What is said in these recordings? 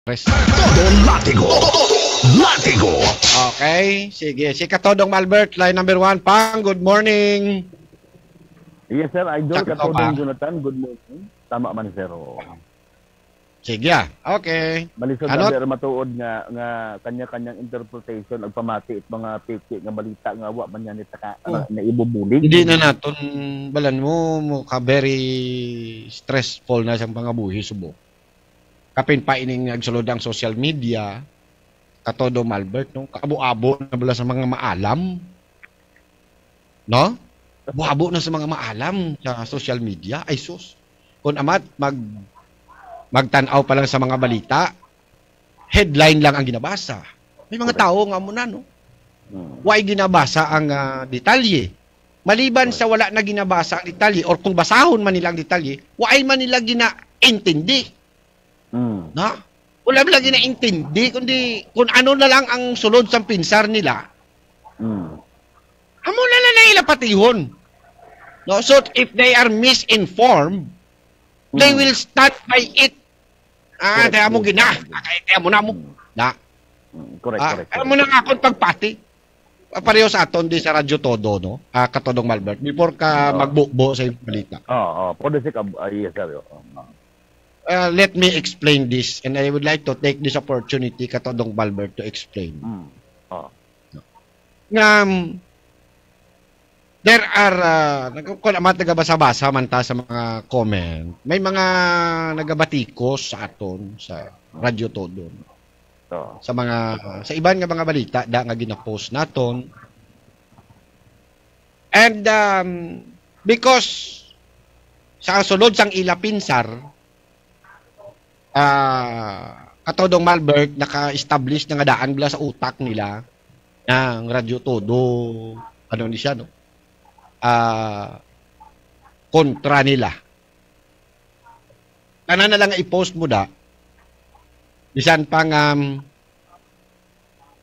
Press. Todo Latigo. Latigo. Okay, sige. Si Katodong Albert, line number 1. Pang, good morning. Yes, sir. Idol Sakto Katodong ba? Jonathan. Good morning. Tama man, sir. Sige. Okay. Malisod Ano? ano? Matuod nga kanya-kanyang interpretation ag pamati at mga piki nga balita nga wa man yan na ibubulig. Hindi na naton balan mo ka very stressful na siyang pangabuhi subo. Kapin pa ining nagsulod ang social media, Katodong Albert, no? Kaabo-abo na bala sa mga maalam. No? Abo na sa mga maalam sa social media. Ay sus. Kung amat magtanaw pa lang sa mga balita, headline lang ang ginabasa. May mga tao nga muna, no? Why ginabasa ang detalye? Maliban sa wala na ginabasa ang detalye, or kung basahon man nila ang detalye, why man nila ginaintindi? Na? Wala nila ginaintindi, kundi kung ano na lang ang sulod sa pinsar nila, amo na nila patihon. No? So, if they are misinformed, they will stand by it. Kaya mo kaya mo na mo. Na. Correct. Kaya mo na nga akong pagpati. Pareho sa aton di sa Radyo Todo, no? Katodong Malbert, before ka magbukbo sa iyong balita. For the sake of, yes, sir. Let me explain this, and I would like to take this opportunity, Katodong Malbert, to explain. There are, kung amat nagabasa-basa man ta sa mga comment, may mga nagabatikos sa aton, sa Radyo Todo. Sa iban nga mga balita, nga ginapost naton. And, because, sa sulod sang ila pinsar, Katodong Malbert, naka-establish na nga daan bila sa utak nila, ng Radyo Todo, ano ni siya, no? Kontra nila. Kana na lang i-post mo da. Bisan pang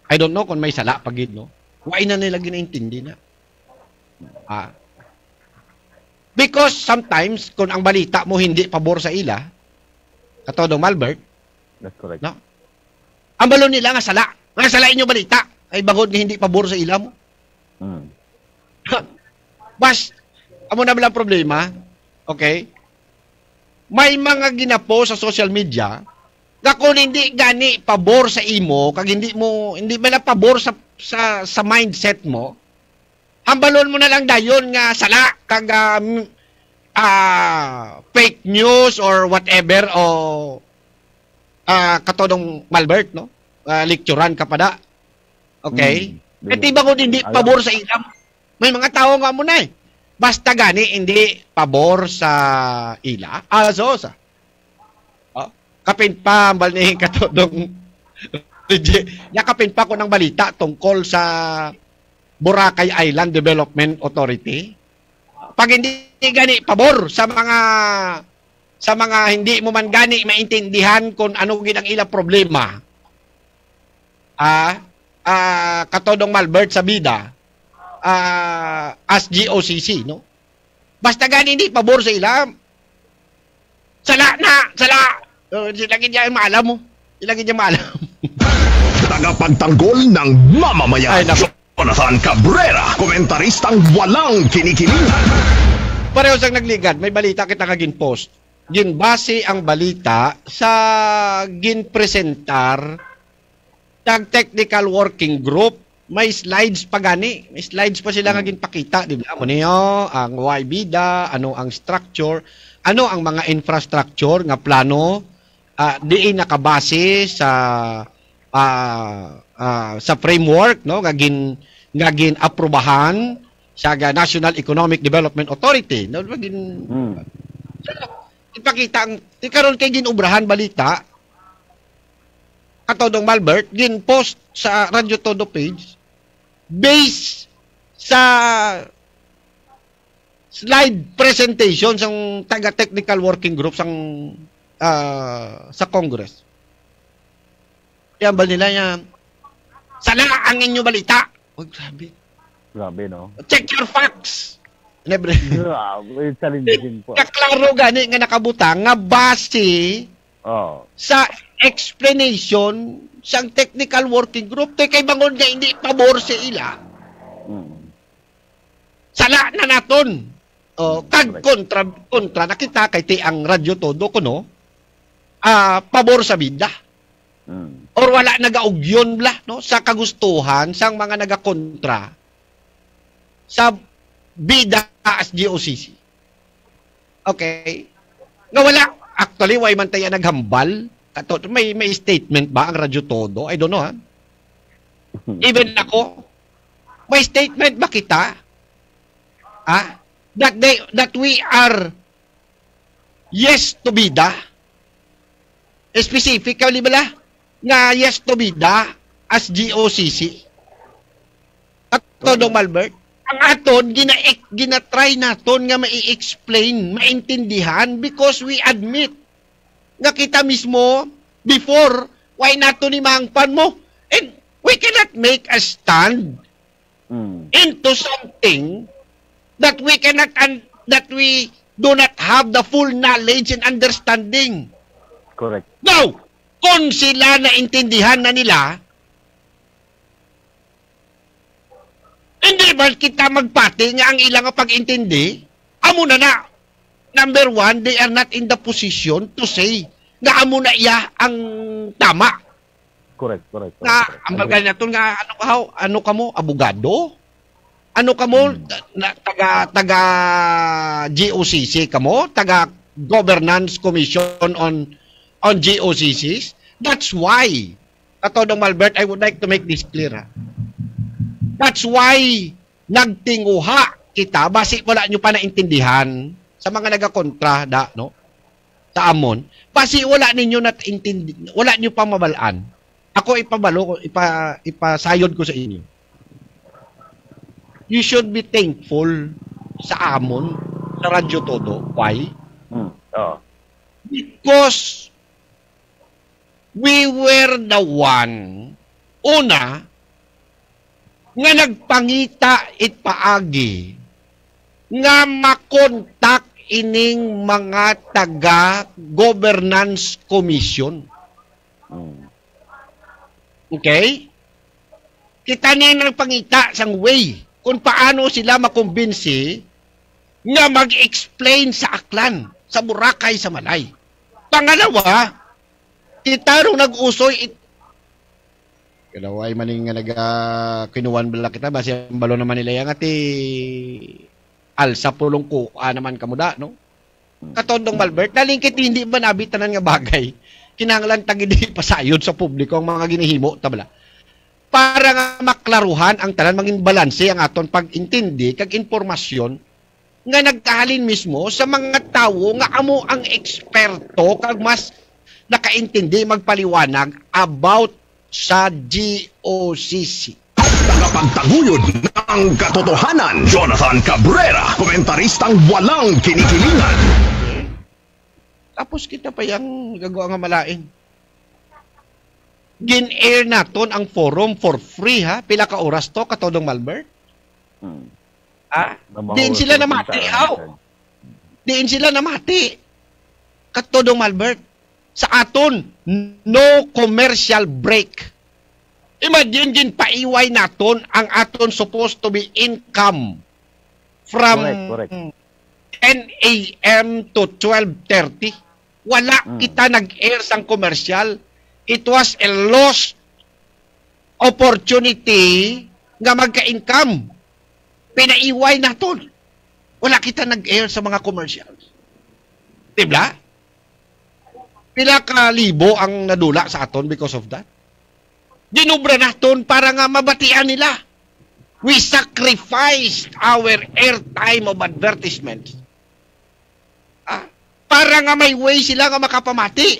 I don't know kung may sala pagid, no. Why na nila ginaintindi na. Because sometimes kung ang balita mo hindi pabor sa ila, Katodong Malbert, That's correct. no. Ang balon nila nga sala. Nga sala inyo balita ay bangod nga hindi pabor sa ila mo. Bas, amo na lang problema, okay? May mga ginapo sa social media na kung hindi gani pabor sa imo, kag hindi ba pabor sa mindset mo, hambalon mo na lang dayon nga sala kag fake news or whatever o Katodong Malbert, no? Lecturean ka pa da. Okay? At iba ko hindi pabor sa ilam. May mga tao nga mo na eh. Basta gani, hindi pabor sa ila. Kapin pa, ambal ni Katodong yakapin pa ko ng balita tungkol sa Boracay Island Development Authority. Pag hindi gani, pabor sa mga hindi mo man gani maintindihan kung ano ginang ilang problema. Katodong Malbert sa bida, as GOCC, no? Basta gani hindi pabor sa ilam. Sala! Silagin niya maalam mo. Tagapagtanggol ng mamamayan. Jonathan Cabrera, komentaristang walang kinikilingan. Pareho sang nagligad, may balita kita kagin post. Ginbase ang balita sa ginpresentar tag technical working group. May slides pa gani. May slides pa sila nga ginpakita, di ba? Ano niyo, ang YBida, ano ang structure, ano ang mga infrastructure nga plano, diin nakabase sa framework, no, nga gin aprobahan sa National Economic Development Authority. No, ipakita ang karon kay ginubrahan balita Katodong Malbert gin post sa Radyo Todo page based sa slide presentation sang taga technical working group sang sa Congress. Yan ba nila niya sala ang inyo balita. Oh, Grabe, no? Check your facts. Grabe, challenging po. Kaklaro gani nga nakabutang nga base Oh. sa explanation sang technical working group kay bangon nga hindi pabor sa ila. Sala na naton. Kag kontra nakita kay ti ang radyo todo kuno pabor sa bida. Or wala nagaugyon bla no sa kagustuhan sang mga nagakontra sa bida as GOCC. Okay? Nga wala actually why man tayo naghambal? May statement ba ang radyo todo? I don't know ha. Even ako may statement ba kita? That we are yes to bida. Specifically bala nga yes to bida as GOCC. At todo Malbert, ang aton gina-try naton nga mai-explain, maintindihan because we admit nga kita mismo before why nato ni mangpan mo and we cannot make a stand into something that we cannot that we do not have the full knowledge and understanding. Correct. Now, kung sila naintindihan na nila, hindi ba kita magpati nga ang ilang pag-intindi? Amo na. Number one, they are not in the position to say nga amo na iya ang tama. Correct. Nga, ang bagay na ito nga, ano ka mo, abogado? Ano ka mo, taga GOCC ka mo? Taga Governance Commission on GOCCs? That's why, Katodong Malbert, I would like to make this clear. Ha? That's why, nagtinguha kita, basi wala nyo pa naintindihan sa mga nagakontra, no? Sa amon, basi wala ninyo naintindi, wala nyo pa mabalaan. Ako ipasayod ko sa inyo. You should be thankful sa amon, sa Radyo Todo. Why? Because we were the one, una, nga nagpangita paagi, nga makontak ining mga taga-governance commission. Okay? Kita niya nagpangita sang way kung paano sila makumbinsi nga mag-explain sa Aklan, sa Boracay, sa Malay. Pangalawa, kita nung nag-usoy kalaway maning nga kinuwan bala kita basi ang balo naman nila yang ati alsa pulong ko naman kamuda no. Katondong Malbert, nalingkit hindi ba nabitanan nga bagay kinahanglan tagidi pasayod sa publiko ang mga ginihimo tabla. Para nga maklaruhan ang tanan mangin balanse ang aton pag-intindi kag impormasyon nga nagkahalin mismo sa mga tawo nga amo ang eksperto kag mas nakaintindi magpaliwanag about sa GOCC. Tagapagtaguyod ng katotohanan, Jonathan Cabrera, komentaristang walang kinikilingan. Tapos kita pa yung gagawa nga malain. Gin-air naton ang forum for free ha. Pila ka oras to, Katodong Malbert? Diin sila namati. Diin sila namati. Katodong Malbert. Sa aton, no commercial break. Imagine din paiway naton ang aton supposed to be income from correct. 10 a.m. to 12:30. Wala kita nag-air sang commercial. It was a lost opportunity nga magka-income. Pinaiway naton. Wala kita nag-air sa mga commercials. Diba? Pila ka libo ang nadula sa aton because of that. Ginubra naton para nga mabatian nila. We sacrificed our airtime of advertisements. Para nga may way sila nga makapamati.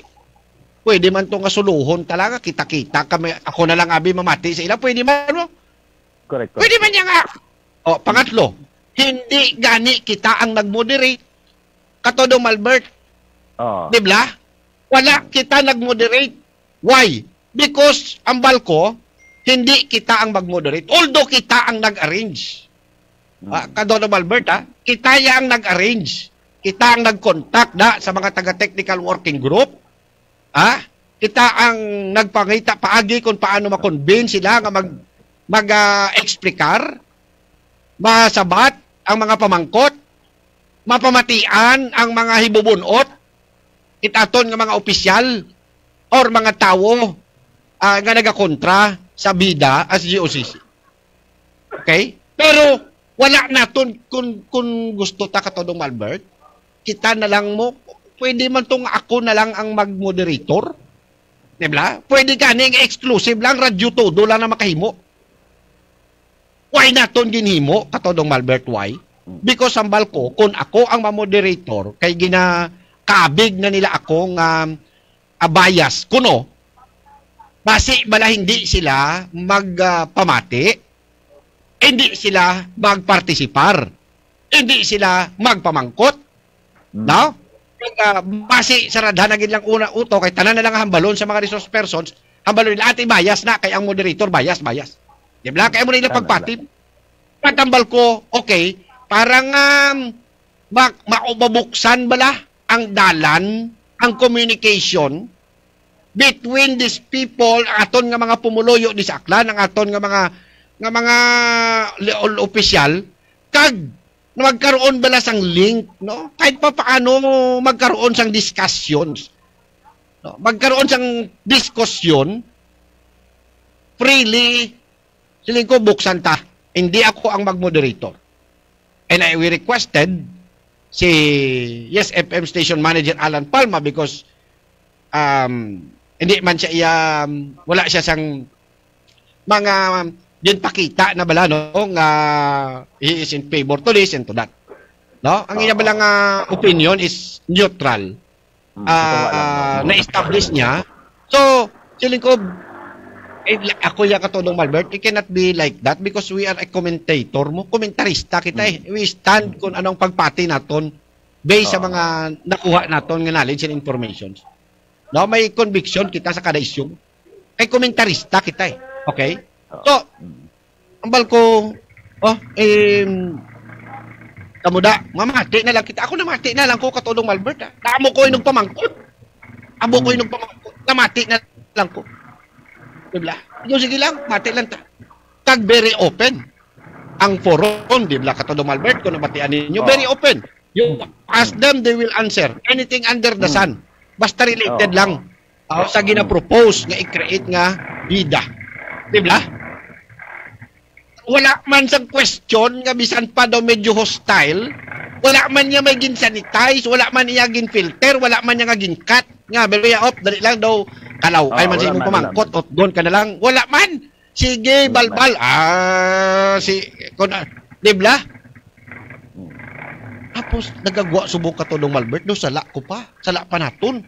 Pwede man to nga suluhon talaga, kita-kita kami, ako na lang abi mamati sa ila, pwede man mo? Correct. Pwede man niya nga. Pangatlo, hindi gani kita ang nag-moderate. Katodong Malbert. Dibla? Wala kita nag-moderate. Why? Because ang balko, hindi kita ang mag-moderate. Although kita ang nag-arrange. Katodong Malbert, kita ang nag-arrange. Kita ang nag-contact sa mga taga-technical working group. Kita ang nagpangita paagi kung paano ma-convince sila nga mag-explikar, masabat ang mga pamangkot, mapamatian ang mga hibubunot, itaton nga mga opisyal or mga tao nga nagakontra sa bida as GOCC. Okay? Pero wala naton kung gusto ta katodong Albert, kita na lang mo, pwede man tong ako na lang ang mag-moderator. Diba? Pwede kaning exclusive lang, radyo todo lang na makahimo. Why naton ginhimo katodong Albert? Why? Because sambal ko, kung ako ang ma-moderator, kay ginakabig na nila akong bias, kuno, basi bala hindi sila magpamati, hindi sila magpartisipar, hindi sila magpamangkot, no? Basi saradhan na lang una uto, kay tanan na lang hambalon sa mga resource persons, hambalon nila ati bias na, kay ang moderator bias. Diba? Kaya mo nila pagpatib. Patambal ko, okay, parang maubabuksan bala ang dalan, ang communication between these people, ang aton nga mga pumuloyo di sa aklan, ang aton nga mga opisyal, kag magkaroon bala sang link, no? Kahit pa paano magkaroon sang discussions. No? Magkaroon sang diskusyon freely, siling ko buksan ta. Hindi ako ang mag-moderator. And we requested si Yes FM station manager Alan Palma because hindi man siya wala siya sang mga din pakita na bala no nga he is in favor to this and to that. No? Ang iya bala nga opinion is neutral. Na-establish niya. So, siling ko ako yung katulong Malbert, it cannot be like that because we are a commentator mo. Komentarista kita eh. We stand kung anong pagpati naton based sa mga nakuha naton nga knowledge and information. No, may conviction kita sa kada issue. Kay komentarista kita eh. Okay? So, ang balko, kamuda, mamati na lang kita. Ako namati na lang ko katulong Malbert. Naamo ko yung pamangkot. Amo ko yung pamangkot. Namati na lang ko. Diba? Yung sige lang, mati lang ta. Kag very open. Ang forum, diba? Katulong Malbert, kung namatian ninyo, very open. You ask them, they will answer. Anything under the sun. Basta related lang. Sa gina-propose nga i-create nga bida. Diba? Wala man sang question nga bisan pa daw medyo hostile, wala man niya may gin-sanitize, wala man niya gin-filter, wala man niya nga gin-cut, nga beloya op, dali lang daw kalaw, ay man siya mong pamangkot, ot doon ka na lang, wala man, sige, balbal, dibla? Tapos, nagagwa subong ka to ng Malbert, no, sala ko pa naton,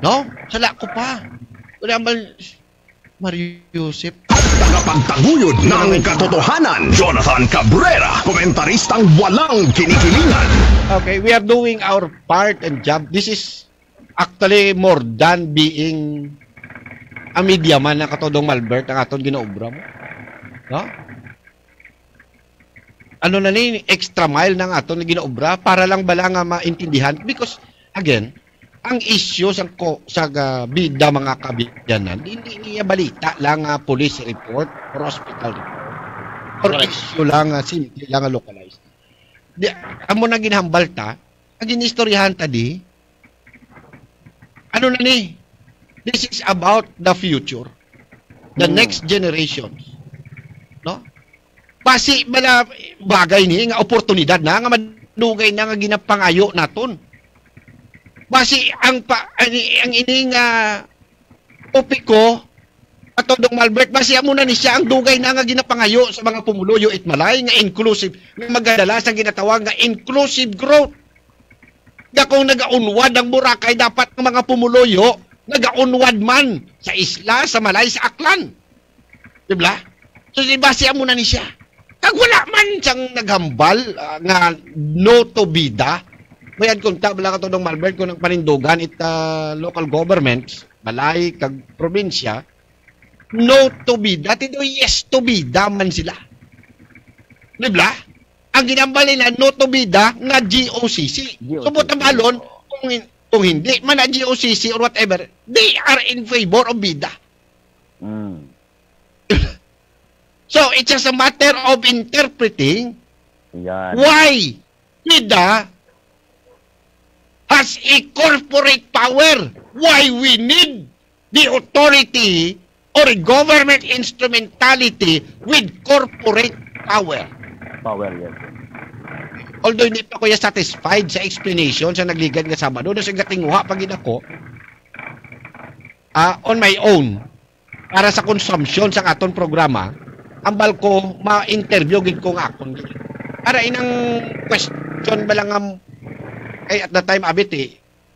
no, sala ko pa, wala man, Mario Joseph. Tagapagtaguyod ng katotohanan, Jonathan Cabrera, komentaristang walang kinikilingan. Okay, we are doing our part and job. This is actually more than being a media man na katodong Malbert ang aton ginaobra mo. No? Ano na ni extra mile ng aton ginaobra para lang bala nga maintindihan because again, ang issue sa bida mga kabidyanan, hindi niya balita lang police report or hospital report. Or issue lang, simple lang localized. Amo na ginhambal ta, ang ginistoryahan tadi, ano na ni? This is about the future. The next generations. No? Basi bala bagay ni, nga oportunidad na, nga madugay na nga ginapangayo naton. Basi ang ining topic ko atodong Malbert, basi amo na ni siya ang dugay na nga ginapangayo sa mga pumuloyo itmalay nga inclusive, nga magadala sa ginatawag nga inclusive growth. Kung nagaunwad ang Boracay, dapat ng mga pumuloyo nagaunwad man sa isla, sa Malay, sa Aklan. Diba? So basi amo na ni siya. Kag wala man siyang naghambal nga no to bida. Mayan kung tabla ka to ng Malbert kung ang panindugan local governments, balay, kag probinsya, no to bida, tito yes to bida man sila. Diba? Ang ginambal nila, no to bida, nga GOCC. So, butabalon, kung Kung hindi man na GOCC or whatever, they are in favor of bida. So, it's just a matter of interpreting why bida has a corporate power. Why we need the authority or a government instrumentality with corporate power. Power, yes. Although hindi pa ko satisfied sa explanation sa nagligad nga Sabado, na sa gatinguha pagin ako on my own para sa consumption sa aton programa, ambal ko ma-interview gid ko nga akon. Para inang question ba lang at that time abit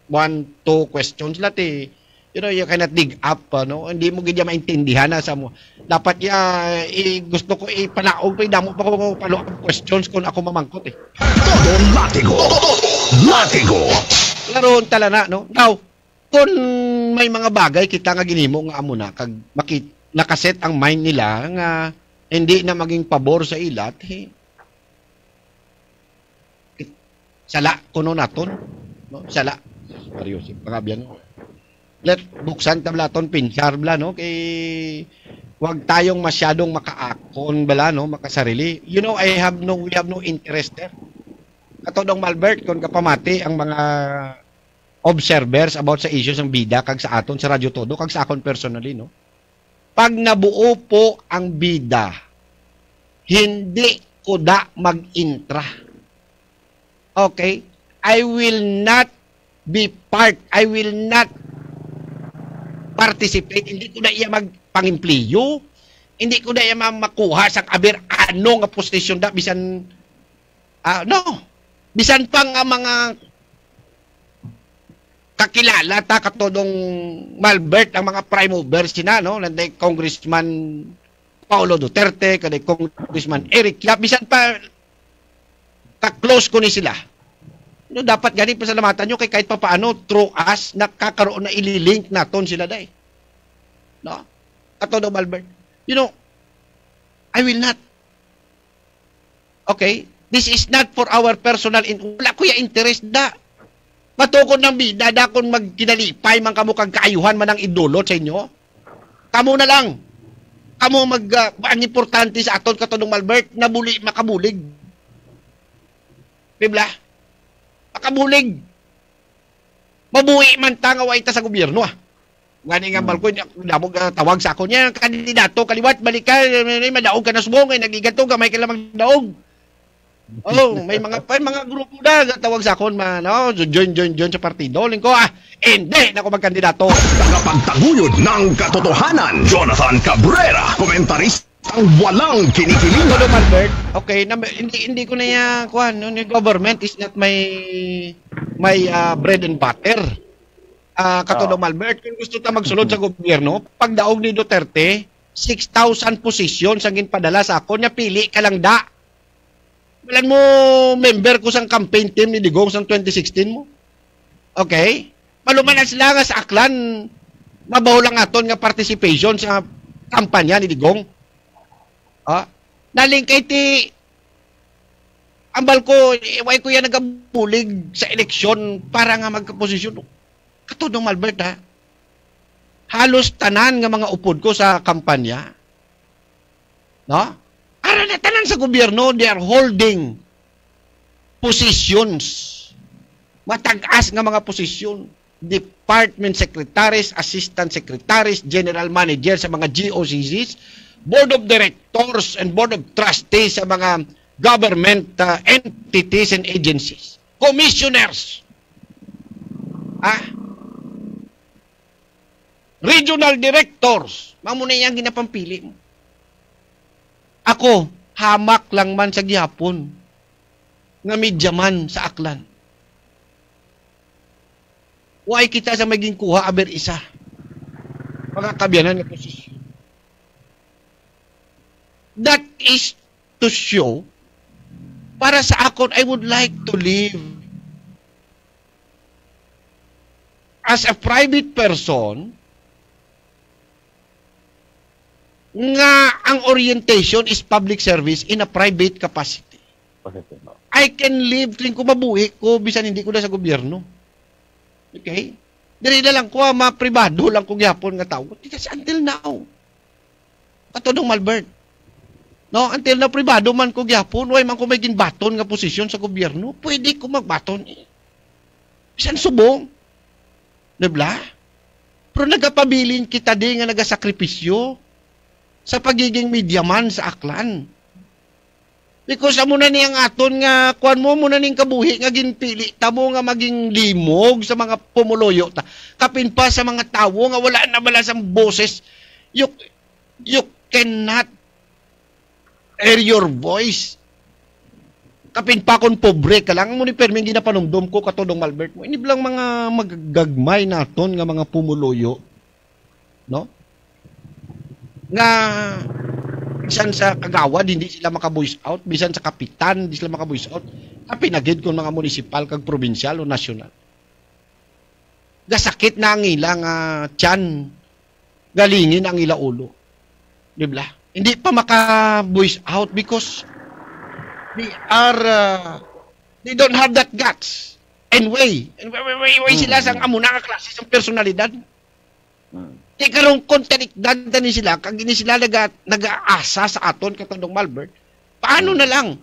1, 2 questions lahat you know, you cannot dig up, no? Hindi mo gid maintindihan na sa mo. Dapat gusto ko ipanaog pa damo pa ko follow-up questions kung ako mamangkot Todo Latigo. Latigo. Laron tala na, no? Now, kung may mga bagay kita nga ginimo nga amo na kag nakaset ang mind nila nga hindi na maging pabor sa ilat, sala kuno naton, no? Sala. Seryoso, pangabyan, no? Let buksan tablaton pinchar bla, no, kay wag tayong masyadong makaakon bala, no, makasarili. You know, we have no interest there. Katodong Malbert kon kapamati ang mga observers about sa issues ng bida kag sa aton sa Radyo Todo kag sa akon personally, no. Pag nabuo po ang bida, hindi ko da mag-intra. Okay? I will not be part. I will not participate. Hindi ko na iya magpangimpliyo. Hindi ko na iya makuha sa aber ano nga posisyon da bisan no. Bisan pa nga mga kakilala ta katodong Malbert ang mga prime movers sina, no, nanday Congressman Paulo Duterte, kaday Congressman Eric Yap, bisan pa ka-close ko ni sila. No, dapat gani pasalamatan nyo kay kahit pa paano through us nakakaroon na ililink naton sila day. No? Katodong Malbert. You know, I will not. Okay? This is not for our personal wala ko ya interest da. Matukod ng bida da kung magkinalipay man kamo kag kaayuhan man ang idulot sa inyo. Kamo na lang. Kamo ang importante sa aton katodong Malbert na makabulig. Bibla. Makabulig. Mabuhi man tangaw ita sa gobyerno Gani nga balko damo tawag sa ako niya kandidato kaliwat balik ka madaog ka na subong kay nagiganto ka may kailangan magdaog. Oh, may mga grupo na tawag sa akon no, join sa partido lingko hindi na ako magkandidato. Tagapagtaguyod ng katotohanan, Jonathan Cabrera, komentarista ang walang kinikilingan. Todo Malbert, okay, hindi ko na kuan, no, government is not my bread and butter. Katulong Malbert, kung gusto ta magsulod sa gobyerno, pagdaog ni Duterte, 6,000 positions ang ginpadala sa ako, niya pili ka lang da. Walang mo member ko sang campaign team ni Digong sang 2016 mo. Okay? Maluman na sila nga sa Aklan, mabaw lang aton nga participation sa kampanya ni Digong. Naling kay ti ambal ko, iway ko yan nagabulig sa eleksyon para nga magkaposisyon. Katulong Malbert halos tanan nga mga upod ko sa kampanya. No? Ara na tanan sa gobyerno, they are holding positions. Matag-as nga mga posisyon. Department secretaries, assistant secretaries, general manager sa mga GOCCs, board of directors and board of trustees sa mga government entities and agencies. Commissioners. Regional directors. Mamuna yan ginapampili mo. Ako, hamak lang man sa gihapon nga medyaman sa Aklan. Why kita sa maging kuha aber isa? Mga kabyanan nga posisyon. That is to show para sa akon, I would like to live as a private person nga ang orientation is public service in a private capacity. I can live kung mabuhi ko bisan hindi ko na sa gobyerno. Okay? Dili na lang ko, pribado lang kung yapon nga tao. Kasi until now. Katodong Malbert. No, until now, pribado man ko gyapon, way man ko may ginbaton nga posisyon sa gobyerno, pwede ko magbaton. Bisan subong. Diba? Pero nagapabilin kita di nga nagasakripisyo sa pagiging medyaman sa aklan. Because amo na niyang aton nga, kuan mo muna ning kabuhi nga ginpili, tamo nga maging limog sa mga pumuloyo. Kapin pa sa mga tawo nga wala na balas ang boses. You cannot air your voice. Kapin pa kung pobre ka lang, muni perming ginapanumdum ko katodong Malbert mo. Ini bilang mga magagagmay naton nga mga pumuloyo. No? Nga bisan sa kagawad, hindi sila maka-voice out. Bisan sa kapitan, hindi sila maka-voice out. Kapinagid kung mga munisipal, kag provincial o nasyonal. Gasakit na ang ilang tiyan. Galingin ang ila ulo. Diba? Hindi pa maka-voice out because they don't have that guts and way sila sang amo na ka klase sang personalidad. Di karong kontanikdan ni sila kag ini sila nag-aasa sa aton katong Malbert. Paano na lang?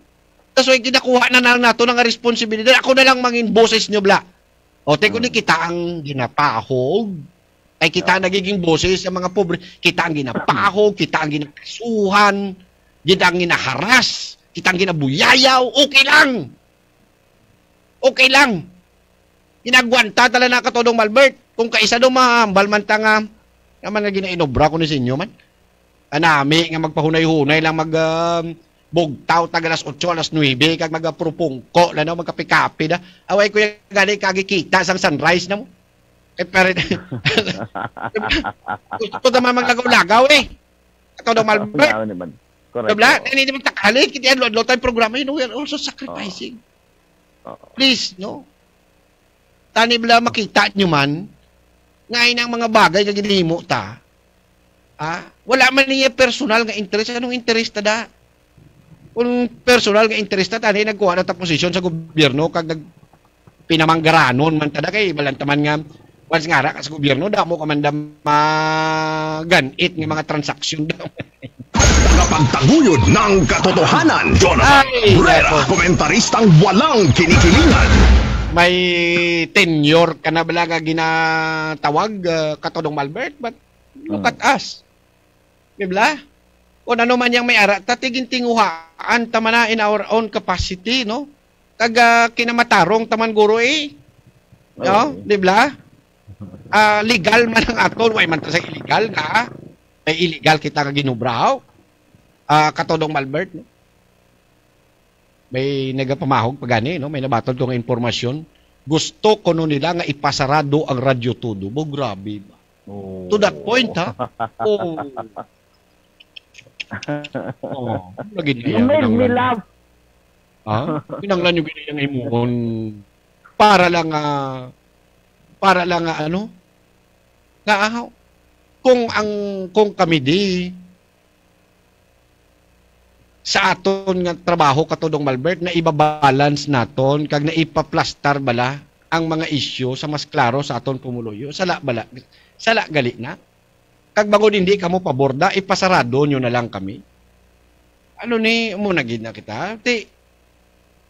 Kaso ginakuha na nato ng responsibilidad. Ako na lang mangin boses nyo bla. O te kun kita ang ginapahog ay kita nagiging boses sa mga pobre. Kita ang ginapahog, kita ang ginakasuhan, kita ang ginaharas, kita ang ginabuyayaw. Okay lang. Okay lang. Ginagwanta tala na katodong Malbert. Kung kaisa do mahambal man ta nga naman nga ginainobra ko ni sa inyo man. Anami nga magpahunay-hunay lang bugtaw taga alas 8 alas 9 kag magapropongko la no magkape-kape da. Away ko yung gani kagikita sang sunrise na mo. Eh pero gusto naman maglagaw-lagaw eh. Katodong Malbert. Diba? Hindi naman takali. Kita yan, low time programa yun. We are also sacrificing. Please, no? Tani bala makita nyo man, ngayon ang mga bagay na ginimo ta, wala man niya personal nga interest. Anong interest ta da? Kung personal nga interest ta, tani nagkuha na ta posisyon sa gobyerno, kag pinamanggaranon man ta da, kay balantaman nga, once nga ra, sa gobyerno, damo ka man da maganit nga mga transaksyon daw. Tagapagtaguyod ng katotohanan, Jonathan Cabrera, komentaristang walang kinikilingan. May tenure ka na bala nga ginatawag katodong Malbert, but look at us. Diba? Kung ano man yung may ara, tatigin tinguhaan tama na in our own capacity, no? Kag kinamatarong taman guro eh. No? Diba? Legal man ang aton, way man ta sa illegal ka. May illegal kita nga ginubraw. Katodong Malbert, no? May nagapamahog pagani, no? May nabatod ko nga informasyon. Gusto ko no nila nga ipasarado ang Radyo Todo. Bo, grabe ba? Oh. To that point, ha? Oh. Lagi You made me laugh. Pinanglan yung ginayang imuhon para lang ano? Nga kung kami di sa aton nga trabaho katodong Malbert na ibabalance naton kag na ipaplastar bala ang mga isyu sa mas klaro sa aton pumuloyo sala gali na kag bangod hindi kamo paborda ipasarado nyo na lang kami ano ni mo nagid na kita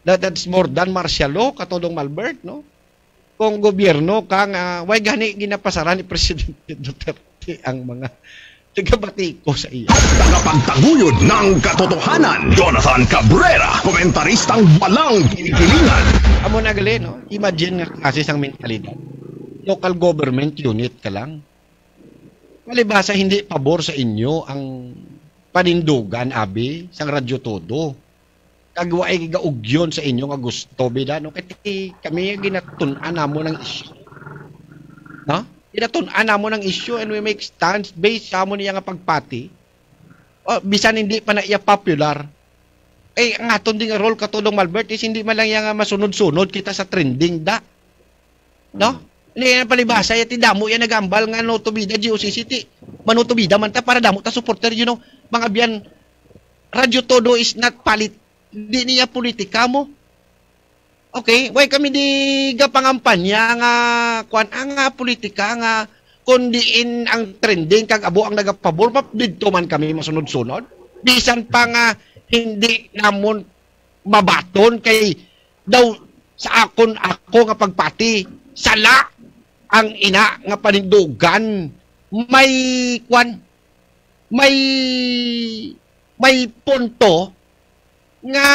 that's more than martial law katodong Malbert no kung gobyerno kang way gani ginapasaran ni Presidente Duterte ang mga tagabati ko sa iya. Tagapagtaguyod ng katotohanan, Jonathan Cabrera, komentaristang walang kinikilingan. Amo na gali, no? Imagine nga kasi sang mentalidad. Local government unit ka lang. Malibasa hindi pabor sa inyo ang panindugan, abi, sang Radyo Todo. Kagwa ay gaugyon sa inyo nga gusto, bida, no? Kasi kami ginatun-an mo ng issue. No? Inatun-an mo ng issue and we make stands based sa mo niya nga pagpati. Bisan hindi pa na iya popular. Ang aton ding role katulong Malbert is hindi man lang iya nga masunod-sunod kita sa trending da. No? Hindi na palibasa ya damo ya nagambal nga no to bida GOCCT. Manutubida man ta para damo ta supporter you know. Mga biyan Radyo Todo is not palit. Hindi niya politika mo. Okay, way kami di gapangampanya nga kuan nga politika nga kundiin ang trending kag abo ang nagapabor pa didto man kami masunod-sunod. Bisan pa nga hindi namon mabaton kay daw sa ako nga pagpati sala ang ina nga panindugan may kwan may punto nga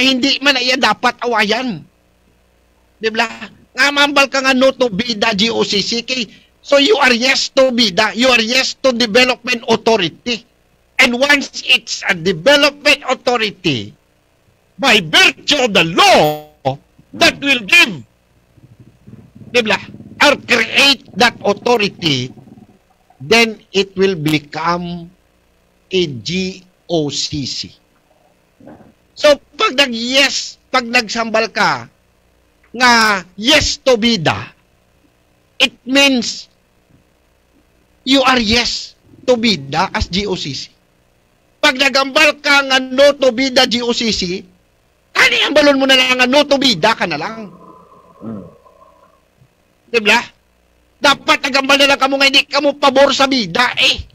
hindi man iya dapat awayan. Diba? Nga mambal ka nga no to bida GOCC kay so you are yes to bida, you are yes to development authority. And once it's a development authority, by virtue of the law that will give, diba, or create that authority, then it will become a GOCC. So, pag nag-yes, pag nagsambal ka, nga yes to bida, it means you are yes to bida as GOCC. Pag nagambal ka nga no to bida GOCC, ano ang balon mo na lang nga no to bida ka na lang. Diba? Dapat nagambal na lang ka mo nga hindi ka mo pabor sa bida ay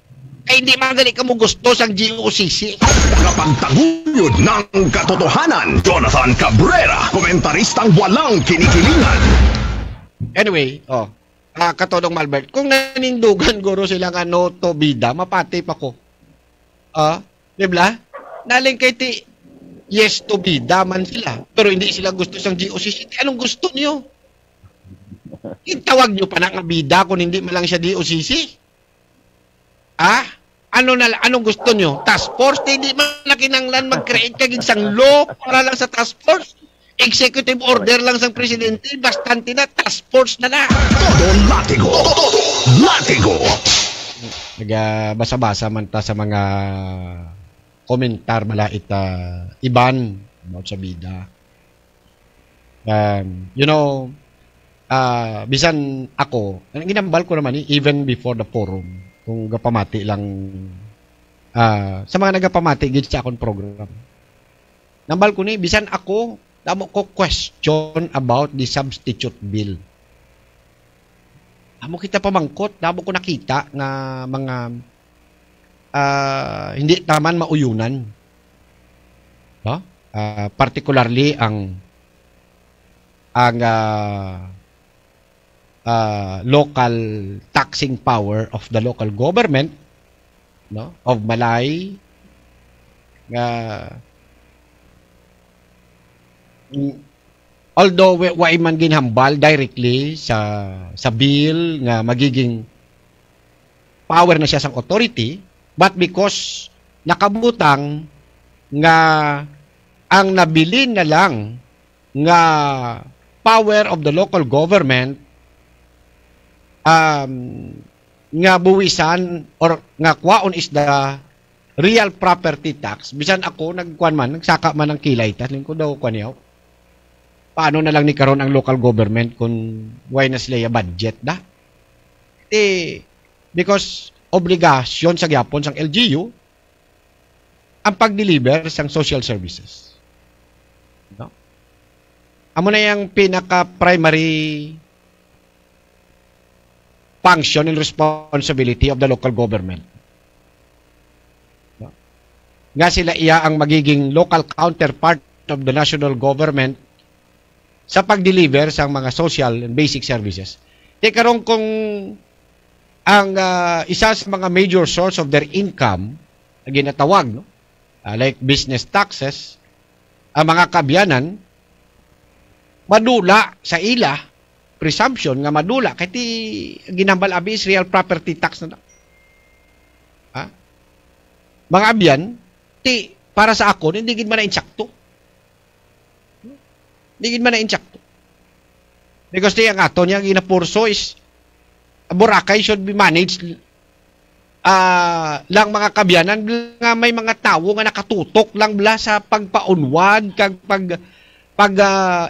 hindi magaling ka mo gusto sa GOCC. Tagapagtaguyod ng katotohanan, Jonathan Cabrera, komentaristang walang kinikilingan. Anyway, katodong Malbert, kung nanindugan guro sila nga no to bida, mapati pa ko. Diba? Naling kay ti yes to bida man sila, pero hindi sila gusto sa GOCC. Anong gusto niyo? Itawag niyo pa na nga bida kung hindi man lang siya GOCC? Anong gusto nyo? Task force? Hindi man nakinanglan mag-create kag isang law para lang sa task force. Executive order lang sa presidente, bastante na, task force na na. Todo latigo. Todo latigo. Basa-basa man ta sa mga komentar malait iban about sa bida. Bisan ako, ginambal ko naman even before the forum. Kung gapamati lang sa mga nagapamati gid sa akong program. Nambal ko ni bisan ako damo ko question about the substitute bill. Amo kita pamangkot, damo ko nakita nga mga hindi naman mauyunan. Particularly ang local taxing power of the local government, no, of Malay, although wa man ginhambal directly sa bill nga magiging power na siya sang authority, but because nakabutang nga ang nabilin na lang nga power of the local government nga buwisan or nga kwaon is the real property tax. Bisan ako nagsaka man ng kilay tas lingko daw kaniyaw. Paano na lang ni karon ang local government kung why na sila budget da? Because obligasyon sa gyapon sang LGU ang pag-deliver sang social services. No? Amo na yung pinaka-primary function and responsibility of the local government. No? Nga sila iya ang magiging local counterpart of the national government sa pag-deliver sa mga social and basic services. Karong kung ang isa sa mga major source of their income na ginatawag, no? Like business taxes, ang mga kabyanan, madula sa ila, presumption nga madula kay ti ginambal abi is real property tax na. Mga abyan ti para sa ako hindi gid man na insakto. Hindi gid man na insakto. Because ti ang ato niya ginapurso is Boracay should be managed lang mga kabyanan nga may mga tawo nga nakatutok lang bla sa pagpaunwad kag pag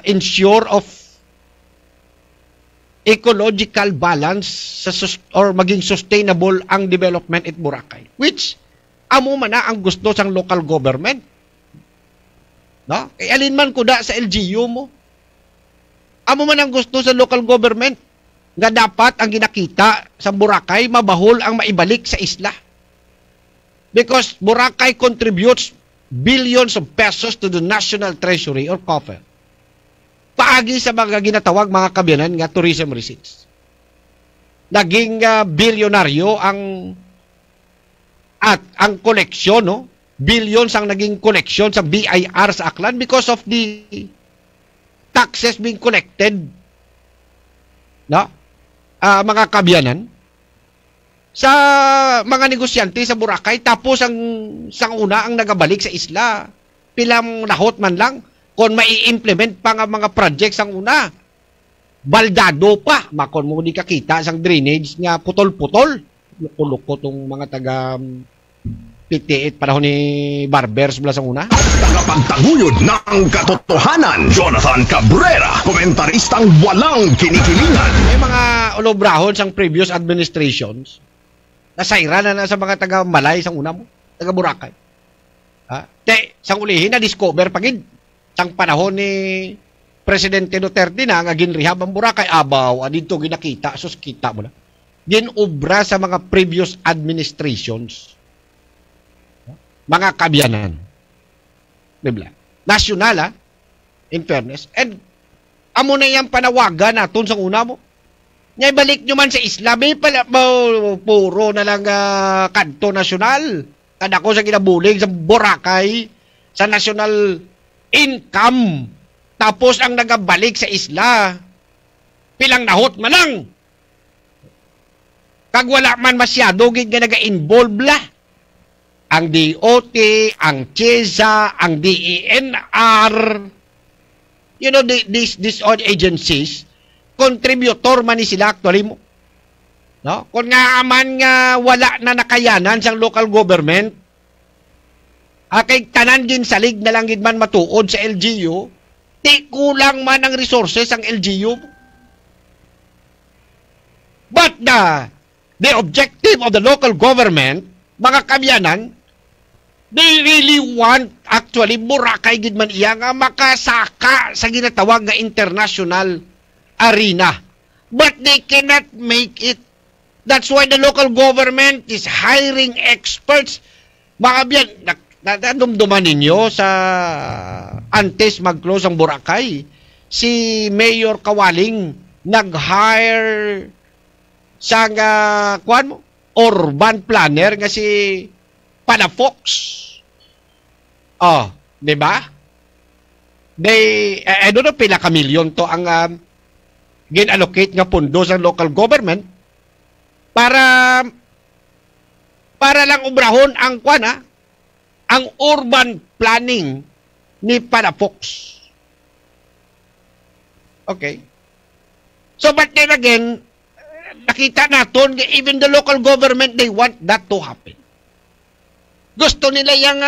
ensure of ecological balance or maging sustainable ang development at Boracay, which amo man na ang gusto sang local government, no? Kay alin man kuda sa LGU mo amo man ang gusto sa local government nga dapat ang ginakita sa Boracay mabahol ang maibalik sa isla. Because Boracay contributes billions of pesos to the national treasury or coffer. Paagi sa mga ginatawag mga kabyanan nga tourism receipts. Naging bilyonaryo ang koleksyon, no? Billions ang naging koleksyon sa BIR sa Aklan because of the taxes being collected, no? Mga kabyanan sa mga negosyante sa Boracay, tapos sang una ang nagabalik sa isla pilang nahot man lang kung mai-implement pa nga mga projects ang una. Baldado pa, makon mo di kakita sang drainage nga putol-putol. Luko-luko tong mga taga PTA panahon ni Barbers mula sang una. Tagapagtaguyod ng katotohanan, Jonathan Cabrera, komentaristang walang kinikilingan. May mga olobrahon sang previous administrations nasayra na sa mga taga Malay sang una mo, taga Boracay. Sang ulihin na discover pagid sang panahon ni Presidente Duterte na nga ginrehab ang Boracay, abaw adito ginakita, sus kita mo na. Ginobra sa mga previous administrations. Mga kabyanan. Diba? Nasyonal, in fairness. And amo na yung panawagan naton sa una mo. Ngay balik nyo man sa isla, may pala puro na lang kanto nasyonal. Kadako sa kinabulig sa Boracay, sa national income. Tapos ang nagabalik sa isla, pilang nahot man lang. Kag wala man masyado, gid nga naga-involve la. Ang DOT, ang CHESA, ang DENR, you know, these odd agencies, contributor man ni sila actually mo. No? Kung nga man nga wala na nakayanan sa local government, kay tanan gin salig na lang gid man matuod sa LGU, di kulang man ang resources ang LGU. But the objective of the local government, mga kabyanan, they really want actually Boracay gid man iya nga makasaka sa ginatawag nga international arena. But they cannot make it. That's why the local government is hiring experts. Mga kabyan, nadumduman ninyo sa antes mag-close ang Boracay. Si Mayor Kawaling nag-hire sa urban planner nga si Palafox. Oh, di ba? I don't know pila ka milyon to ang gin-allocate nga pondo sa local government para lang ubrahon ang ang urban planning ni Palafox. Okay. So but then again, nakita natin, even the local government, they want that to happen. Gusto nila yung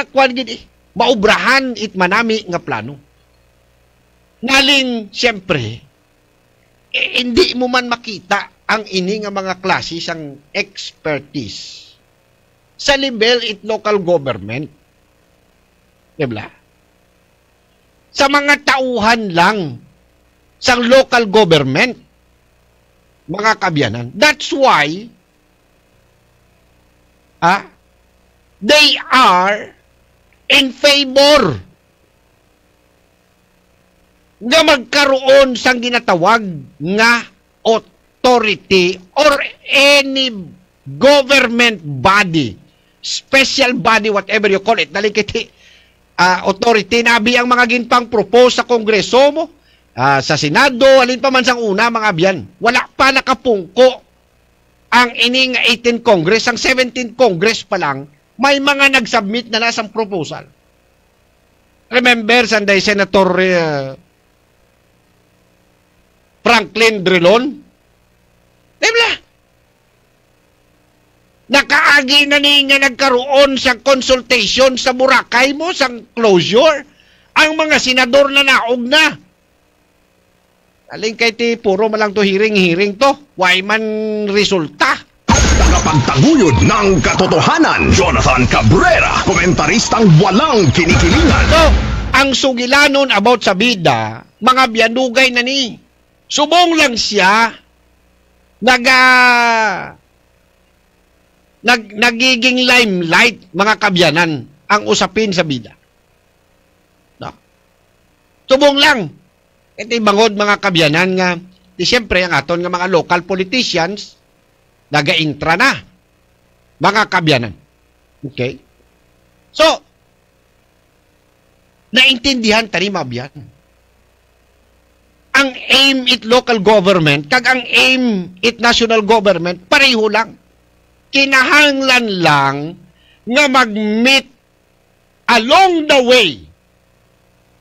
maubrahan it manami nga plano. Naling, siyempre, hindi mo man makita ang ini nga mga klase sang expertise sa level it local government. Diba? Sa mga tauhan lang sang local government, mga kabyanan. That's why they are in favor nga magkaroon sang ginatawag nga authority or any government body, special body, whatever you call it, dalikiti authority na ang mga ginpang propose sa Kongreso mo, sa Senado, alin pa man sang una, mga abyan, wala pa nakapungko ang ining 18 Congress, ang 17 Congress pa lang, may mga nag-submit na nasang proposal. Remember, sanday Senator Franklin Drilon? Diba? Nakaagi na nga nagkaroon sa consultation sa Boracay mo, sa closure, ang mga senador na naog na. Aling kay ti puro malang to hearing to. Why man resulta? Tagapagtaguyod ng katotohanan, Jonathan Cabrera, komentaristang walang kinikilingan. So, ang sugilanon about sa bida, mga biyanugay na ni. Subong lang siya nagiging limelight, mga kabyanan, ang usapin sa bida. No? Subong lang. Ito bangod, mga kabyanan, nga siyempre ang aton nga mga local politicians naga-intra na, mga kabyanan. Okay? So, naintindihan tani mabyan. Ang aim it local government kag ang aim it national government pareho lang. Kinahanglan lang nga mag-meet along the way,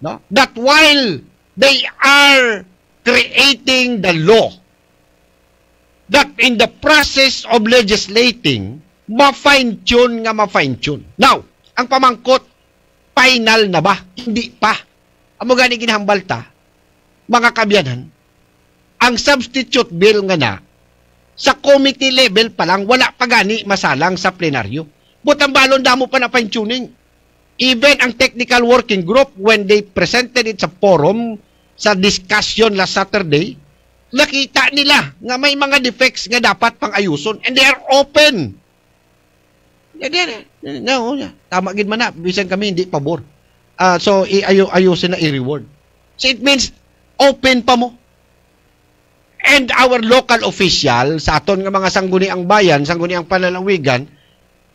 no? That while they are creating the law, that in the process of legislating, ma-fine-tune nga ma-fine-tune. Now, ang pamangkot, final na ba? Hindi pa. Amo gani ginahambal ta, mga kabyanan, ang substitute bill nga na, sa committee level pa lang, wala pa gani masalang sa plenaryo. Butang balon damo pa na fine-tuning. Even ang technical working group, when they presented it sa forum, sa discussion last Saturday, nakita nila nga may mga defects nga dapat pang ayuson, and they are open. No, tama gid man na, bisan kami hindi pabor. So ayusin na i-reward. So it means open pa mo. And our local official sa aton nga mga sangguniang bayan, sangguniang panlalawigan,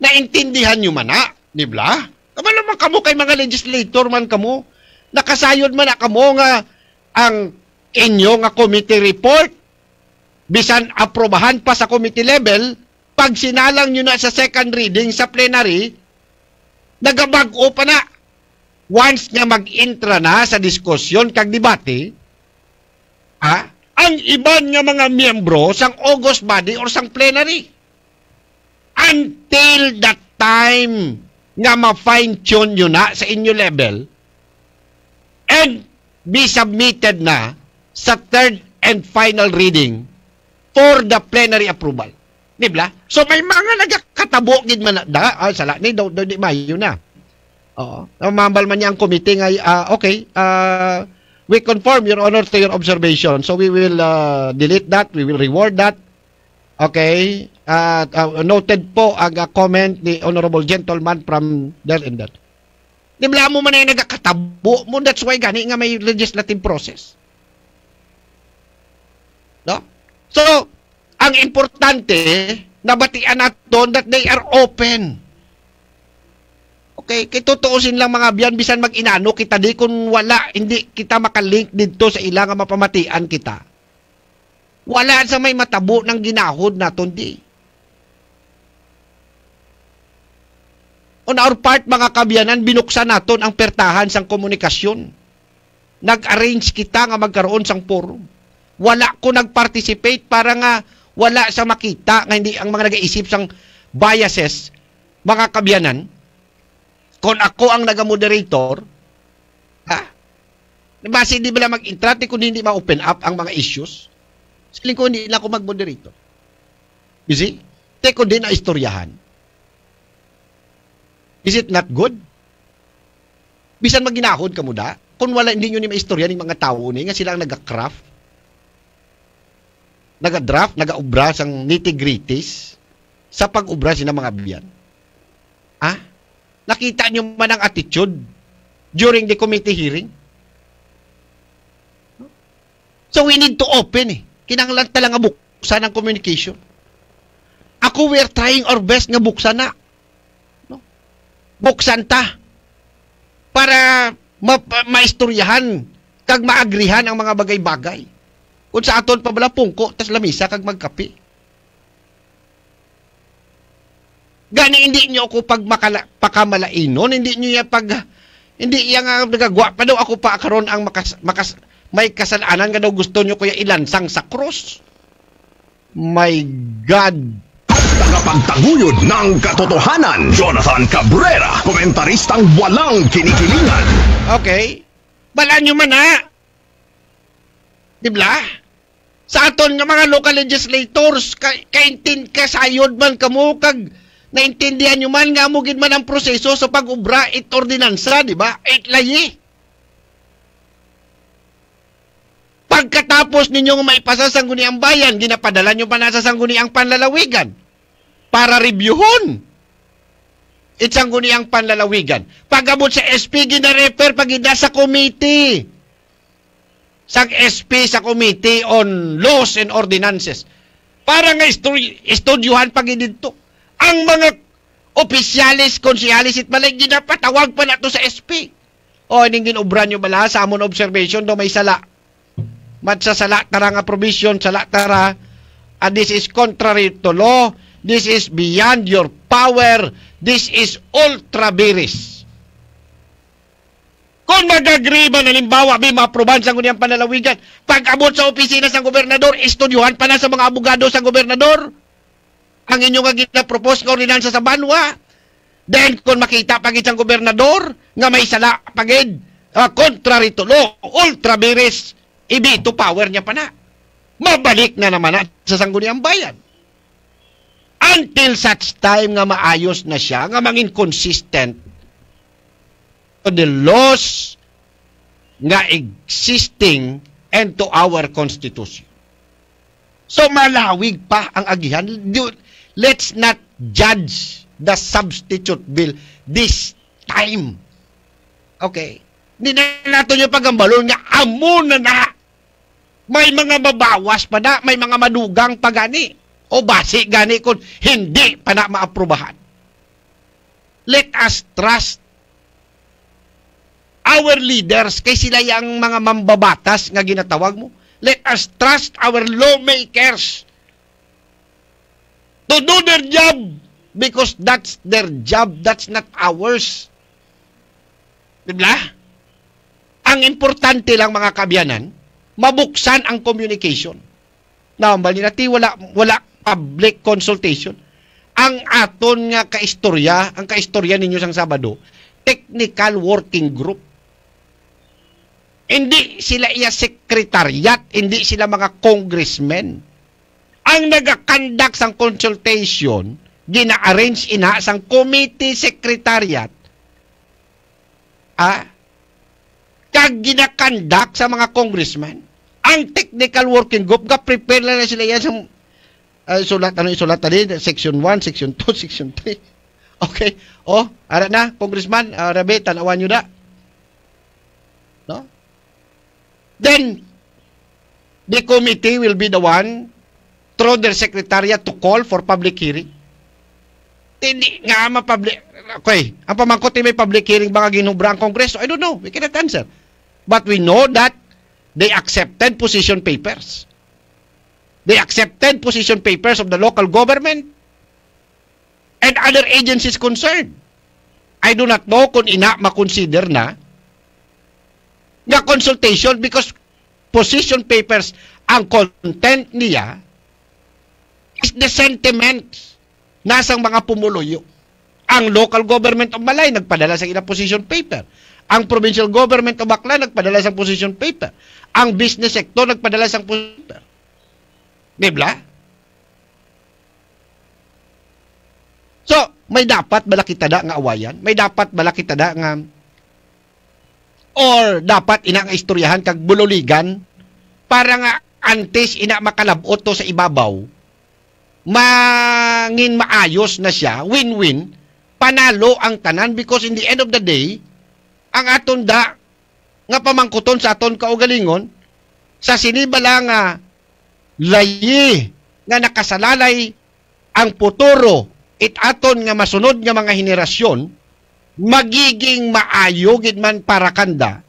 naintindihan nyo man na, di ba? Kama naman kamo kay mga legislator man kamo, nakasayod man na kamo nga ang inyo nga committee report, bisan aprobahan pa sa committee level, pag sinalang nyo na sa second reading sa plenary, nagabag-o pa na. Once nga mag-intra na sa diskusyon kag debate, ang iban nga mga miyembro sang August body or sang plenary. Until that time nga ma-fine-tune nyo na sa inyo level and be submitted na sa third and final reading for the plenary approval. Dibla? So may mga nagkatabo gid man da, sala ni do di mayo na. Oo. Mambal man niya ang committee nga okay, we conform, Your Honor, to your observation. So we will delete that, we will reward that. Okay? Noted po ang comment ni Honorable Gentleman from there and that. Dibla mo man ay nagkatabo mo, that's why gani nga may legislative process. No? So, ang importante, nabatian natin that they are open. Okay, kay tutuusin lang mga biyan, bisan mag-inano kita di kung wala, hindi kita makalink dito sa ilang mapamatian kita. Wala sa may matabo ng ginahod naton di. On our part, mga kabyanan, binuksan naton ang pertahan sang komunikasyon. Nag-arrange kita nga magkaroon sang forum. Wala ko nag-participate para nga wala sa makita nga hindi ang mga nag-iisip sang biases, mga kabyanan. Kung ako ang naga-moderator, base hindi ba mag-intrate kung hindi ma-open up ang mga issues? Siling ko hindi na ako mag-moderator. You see? Teko din na istoryahan. Is it not good? Bisan maginahod ka mo da, kung wala hindi nyo ni maistorya ng mga tao ni, nga sila ang naga-craft, naga-draft, naga-ubra sang nitty-gritties sa pag-ubra sila mga biyan. Nakita nyo man ang attitude during the committee hearing? So we need to open Kinanglan talang nga buksan ang communication. Ako, we are trying our best nga buksan na. No? Buksan ta. Para maistoryahan kag maagrihan ang mga bagay-bagay. Kung sa aton pa bala pungko, tas lamisa kag magkape. Gani hindi nyo ako pakamalainon, hindi nyo yan hindi yan nagagwa pa daw ako pa karon ang may kasalanan nga daw gusto nyo kuya ilansang sa cross. My God! Tagapagtaguyod ng katotohanan, Jonathan Cabrera, komentaristang walang kinikilingan. Okay. Bala nyo man Dibla? Sa aton nga mga local legislators, kasayod man kamo kag naintindihan nyo man nga mugid man ang proseso sa pag-ubra it ordinansa, di ba? It layi. Pag Pagkatapos ninyo maipasa sa Sangguniang Bayan, ginapadala nyo pa na sa Sangguniang Panlalawigan para reviewon. It's Sangguniang Panlalawigan. Pag-abot sa SP, gina-refer pag sa committee. Sa SP, sa Committee on Laws and Ordinances. Para nga estudyuhan pag dito. Ang mga opisyalis, konsyalis, it malay, ginapatawag pa na to sa SP. O, ining ginubran nyo bala sa amon observation do may sala. Mat sa sala tara nga provision, sala tara, this is contrary to law, this is beyond your power, this is ultra viris. Kung mag-agree man, halimbawa, may maaprobahan sa Sangguniang Panlalawigan, pag-abot sa opisina sa gobernador, estudyuhan pa na sa mga abogado sa gobernador, ang inyong gina-propose nga ordinansa sa banwa. Then, kung makita pag isang gobernador, nga may sala pagid, contrary to law, ultra viris, ibito power niya pa na. Mabalik na naman na sa Sangguniang Bayan. Until such time nga maayos na siya, nga mangin consistent to the laws nga existing and to our Constitution. So, malawig pa ang agihan. Let's not judge the substitute bill this time. Okay? Hindi na nato yung pagambalon nga amo na na. May mga mabawas pa na, may mga madugang pa gani. O basi gani kung hindi pa na maaprubahan. Let us trust our leaders kay sila yung mga mambabatas nga ginatawag mo. Let us trust our lawmakers to do their job because that's their job, that's not ours. Diba? Ang importante lang mga kabyanan, mabuksan ang communication. Now, bali natin, wala public consultation. Ang aton nga kaistorya, ang kaistorya ninyo sang Sabado, technical working group. Hindi sila iya sekretariat, hindi sila mga congressmen. Ang nagakandak sang consultation, gina-arrange ina sang committee secretariat, kag ginakandak sa mga congressmen. Ang technical working group, prepare na sila yan sa sulat tadi, section 1, section 2, section 3. Okay. Ara na, congressman, Rabi, tanawan nyo na. No? Then, the committee will be the one through their secretariat to call for public hearing. Hindi nga ma-public. Okay, ang pamangkot may public hearing baka ginubra ang Kongreso. I don't know. We cannot answer. But we know that they accepted position papers. They accepted position papers of the local government and other agencies concerned. I do not know kung ina makonsider na nga consultation because position papers, ang content niya is the sentiments nasang mga pumuluyo. Ang local government of Malay nagpadala sa ilang position paper. Ang provincial government of Baclan nagpadala sa position paper. Ang business sector nagpadala sa position paper. Diba? So, may dapat bala kita da nga awayan? May dapat bala kita da nga or dapat ina nga istoryahan kag bululigan para nga antes ina makalabot to sa ibabaw mangin maayos na siya, win-win, panalo ang tanan because in the end of the day, ang aton da nga pamangkuton sa aton kaugalingon sa sinibala nga layi nga nakasalalay ang puturo it aton nga masunod nga mga henerasyon magiging maayo gid man para kanda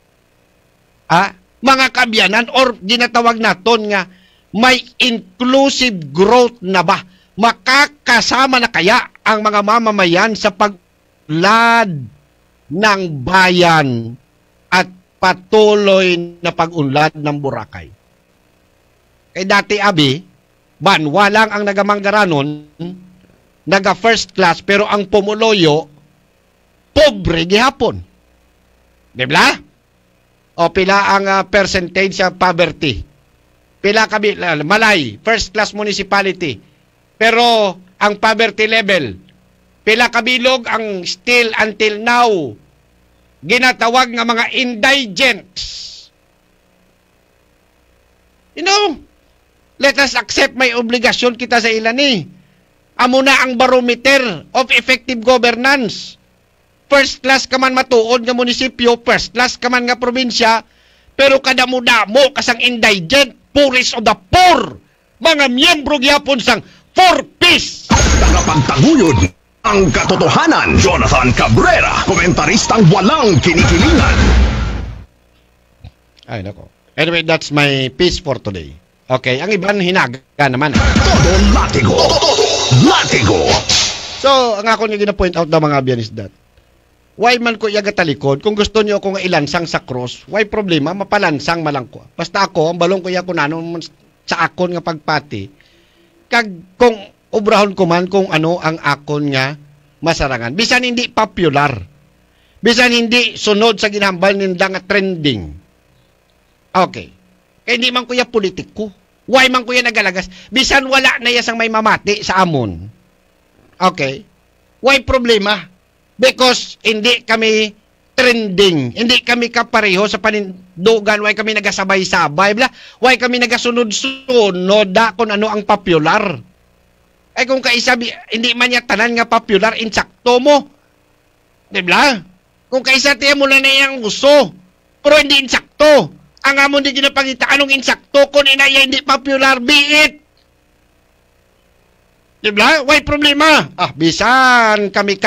mga kabyanan or ginatawag naton nga may inclusive growth na ba? Makakasama na kaya ang mga mamamayan sa paglad ng bayan at patuloy na pag-unlad ng Boracay? Kay dati abi, banwa lang ang nagamanggaranon, naga first class, pero ang pumuloyo, pobre gihapon. Diba? O pila ang percentage sa poverty? Pila kabi Malay, first class municipality. Pero ang poverty level, pila kabilog ang still until now ginatawag nga mga indigents. You know, let us accept may obligasyon kita sa ilan eh. Amo na ang barometer of effective governance. First class ka man matuod nga munisipyo, first class ka man nga probinsya, pero kadamo-damo kasang indigent, poorest of the poor. Mga miyembro gyapon sang 4-piece. Tagapagtaguyod ang katotohanan. Jonathan Cabrera, komentaristang walang kinikilingan. Ay, nako. Anyway, that's my piece for today. Okay, ang iban hinaga naman. Todo latigo. Latigo. So, ang ako nga gina-point out na mga biyan is that, why man ko iyaga talikod, kung gusto niyo akong ilansang sa cross, why problema, mapalansang malang ko. Basta ako, ang balong ko iya ko na sa akon nga pagpati, kag kung obrahon ko man kung ano ang akon nga masarangan. Bisan hindi popular. Bisan hindi sunod sa ginhambal ninda nga trending. Okay. Kaya hindi man kuya politiko. Why man kuya nagalagas? Bisan wala na yasang may mamati sa amon. Okay. Why problema? Because hindi kami trending. Hindi kami kapareho sa panindugan. Why kami nagasabay-sabay. Why kami nagasunod-sunod kung ano ang popular. Ay kung kaisabi, hindi man niya tanan nga popular, insakto mo. Diba? Kung kaisa tiya mo na yung gusto. Pero hindi insakto. Ang amon di ginapangita, anong insakto kung inaya hindi popular, be it. Diba? Why problema? Bisan kami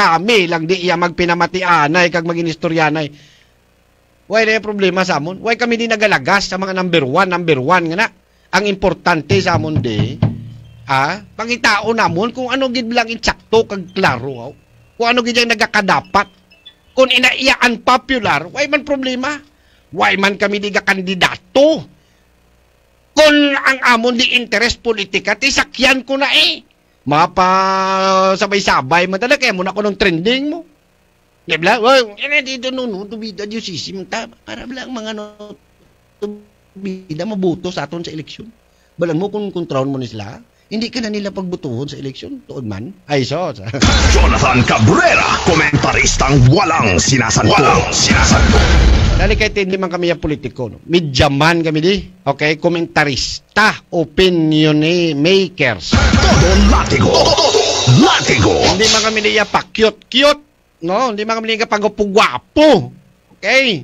lang di iya magpinamatianay kag maginistoryanay. Why na problema sa amon? Why kami di nagalagas sa mga number one nga na? Ang importante sa amon di, pangitao namon kung ano gid lang insakto kag klaro. Kung ano gid ang nagakadapat. Kung inaiya unpopular, why man problema? Why man kami di kandidato? Kung ang amon di interest politika, tisakyan ko na eh. Mapa sabay-sabay madala kaya muna ko ng trending mo. Diba? Well, dito tubida yung sisim ta para lang mga tubida mabuto sa aton sa eleksyon. Balan mo kung kontrol mo ni sila, hindi ka na nila pagbutuhon sa eleksyon. Tuod man. Ay, so. Jonathan Cabrera, komentaristang walang sinasanto. Dali kahit hindi man kami yung politiko. No? Midyaman kami di. Okay? Komentarista. Opinion makers. Todo latigo. Latigo. Hindi man kami niya pa cute. No? Hindi man kami niya pagupugwapo. Okay?